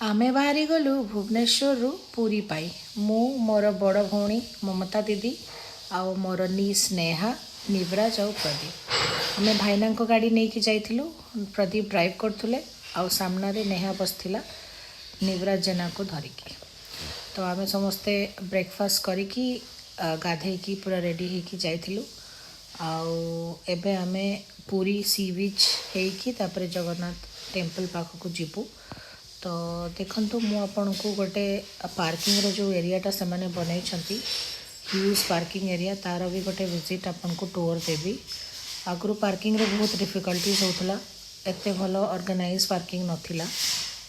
आमे बाहरी गलु भुवनेश्वर रु पुरी पाई मु मोर बड़ भौणी ममता दीदी आउ मोर नी स्नेहा निवराज आउ प्रदीप आमे भाईना को गाड़ी नहीं कि जाइथिलु। प्रदीप ड्राइव करथुले आउ सामना रे नेहा बसथिला निवराज जेना को धरिकी। तो आमे समस्ते ब्रेकफास्ट करिकी गाधेकी पूरा रेडी होइकी जाइथिलु। आउ एबे आमे पूरी सी बीच हेइकी तापरे जगन्नाथ टेम्पल पाखक जीवु। तो देखंतु मु आपन को गोटे पार्किंग रो जो एरियाटा से माने बनई छंती ह्यूज पार्किंग एरिया तार भी गोटे विजिट आपन को टूर देवी। आगु पार्किंग रे बहुत डिफिकल्टीज होतला एते भलो ऑर्गेनाइज पार्किंग नथिला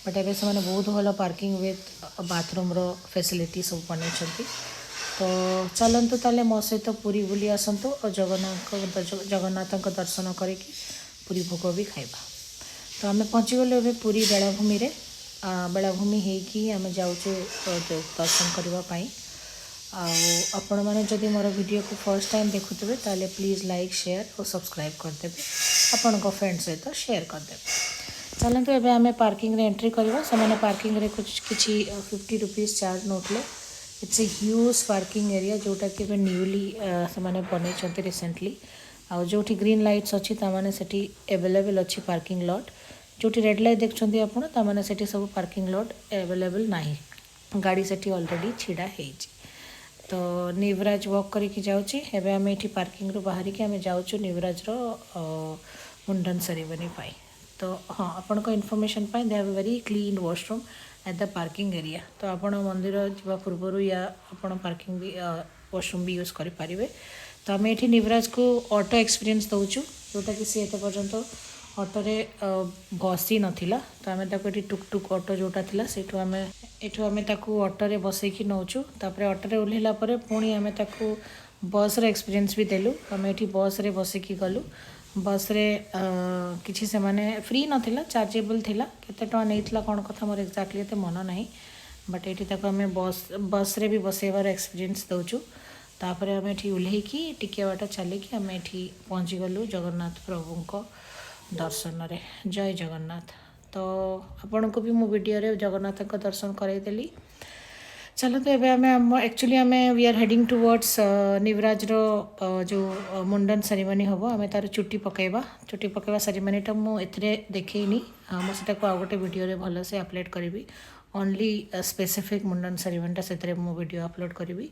बट एबे से माने बहुत भलो पार्किंग विथ बाथरूम रो फैसिलिटी सब बनई छंती। तो चलंतु ताले मो सहित पूरी बुली आसंतु और जगन्नाथ को दर्शन करिकी पूरी भोग भी खाइबा। तो आम पहुँची गलु ए पूरी बेलाभूमि रे बेलाभूमि होइकी आम जाऊे दर्शन करने। आपण मैंने जदि मोर वीडियो को फर्स्ट टाइम देखुवे ताले प्लीज़ लाइक शेयर और सब्सक्राइब करदेवे आपण फ्रेंड सहित शेयर करदेवे। चलते एवं आम पार्किंग रे एंट्री करवा से पार्किंग रे कुछ किसी 50 रुपीज चार्ज नौटले। It's a huge parking area जोटा कि न्यूली से बनई रिसेंटली आउ जो ग्रीन लाइट्स अच्छी ताने से एवेलेबल अच्छी पार्किंग लॉट जो रेड लाइट देखते आपड़ ताने से सब पार्किंग लॉट एवेलेबल नहीं गाड़ी से ऑलरेडी छिड़ा है। तो निवराज वॉक करके जाऊँगी एवं आम ये पार्किंग रू बाहर के आम जाऊँ निवराज मुंडन सेरेमनी पाई। तो हाँ आपण को information pi they have very clean washroom at the parking area. तो आपण मंदिर जा पूर्व या आपण पार्किंग भी वॉशरूम भी यूज करें। तो आम ये निवराज को ऑटो एक्सपीरियंस दौचु जोटा कि सी एत पर्यंत ऑटोरे बसी नाला। तो आम ये टुक टुक ऑटो जोटा थी से आम ऑटोरे बसैकी नौचु। तापर ऑटोरे ओह्लैला पुणी आम बस एक्सपीरियंस भी देलु। आम ये बस रे बसिकी गलु बस रे किसी से माने फ्री नाला चार्जेबल थिला केते टका नैथिला कौन कथा मोर एक्जाक्टली एते मन नहीं बट ये आम बस रे भी बसैबार एक्सपीरियंस दौचु। तापर आम ये ओह्लैकी टिके बाट चलिकी आम ये पहुँची गलु जगन्नाथ प्रभु को दर्शन रे। जय जगन्नाथ। तो आपण को भी मो वीडियो रे जगन्नाथ का दर्शन करईदेली। चलो तो एबे आम एक्चुअली आम वी आर हेडिंग टुवर्ड्स निवराज रो जो मुंडन सेरेमनी हम आम तार चुट्टी पकेबा सेरेमनीटा मुझे देखनी मो से आ गोटे वीडियो रे भल से अपलोड करी ओनली स्पेसिफिक मुंडन सेरेमनीटा से मो वीडियो अपलोड करी।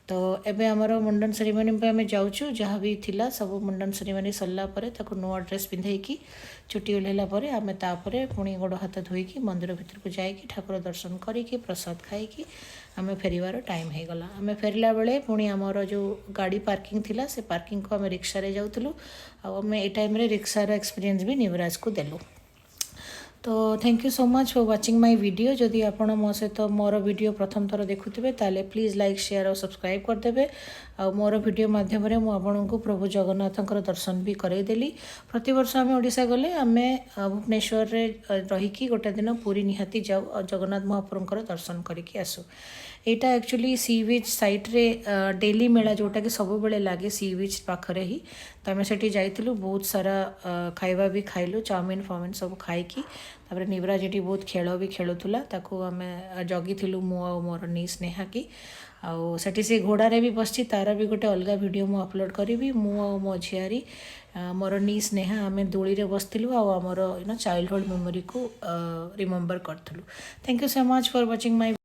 तो एबे आमर मुंडन सेरेमनी पे आम जाऊँ जहाँ भी थिला सब मुंडन सेरेमनी सरला नुआ ड्रेस पिंधेकी चुट्टी ओह्लैला आम तापर पुणी गोड़ हाथ धोईकी मंदिर भितर को जाइकी ठाकुर दर्शन करिकी प्रसाद खाइकी आम फेरबार टाइम हो गला। आम फेरला बेले पुणी आमर जो गाड़ी पार्किंग थिला से पार्किंग को आम रिक्शा रे जाऊँ आम ए टाइम रे रिक्शार एक्सपीरियंस भी निवराज को देलु। तो thank you so much for watching my video. जदि आपण मो सहित मोर वीडियो प्रथम थर देखुथिबे ताले प्लीज़ लाइक शेयर और सब्सक्राइब करदेवे। आ मोर वीडियो माध्यम रे मु आपण को प्रभु जगन्नाथंकर दर्शन भी करईदेली। प्रति वर्ष आम ओडिशा गले आम भुवनेश्वर रे रहीकी गोटे दिन पूरी निहाती जाऊ और जगन्नाथ महाप्रभुंकर दर्शन करिकी आसु। एटा एक्चुअली सी बीच साइट रे डेली मेला जोटा कि सब बेले लगे सी बीच पाखरे ही। तो आम से जाइलु बहुत सारा खाइबा भी खाइलु चाउमिन फाउमिन सब खाइकी तापर निवराज ये बहुत खेल भी खेलुला ताकू आम जगी मु आ मोर नी स्नेहा की आउ से घोड़ारे भी बसची तार भी गोटे अलग वीडियो मु अपलोड करी मु आ मो झियारी मोर नी स्नेहा आम दोली रे बसलु आमर चाइल्डहुड मेमोरी को रिमेम्बर करूँ। Thank you so much for watching my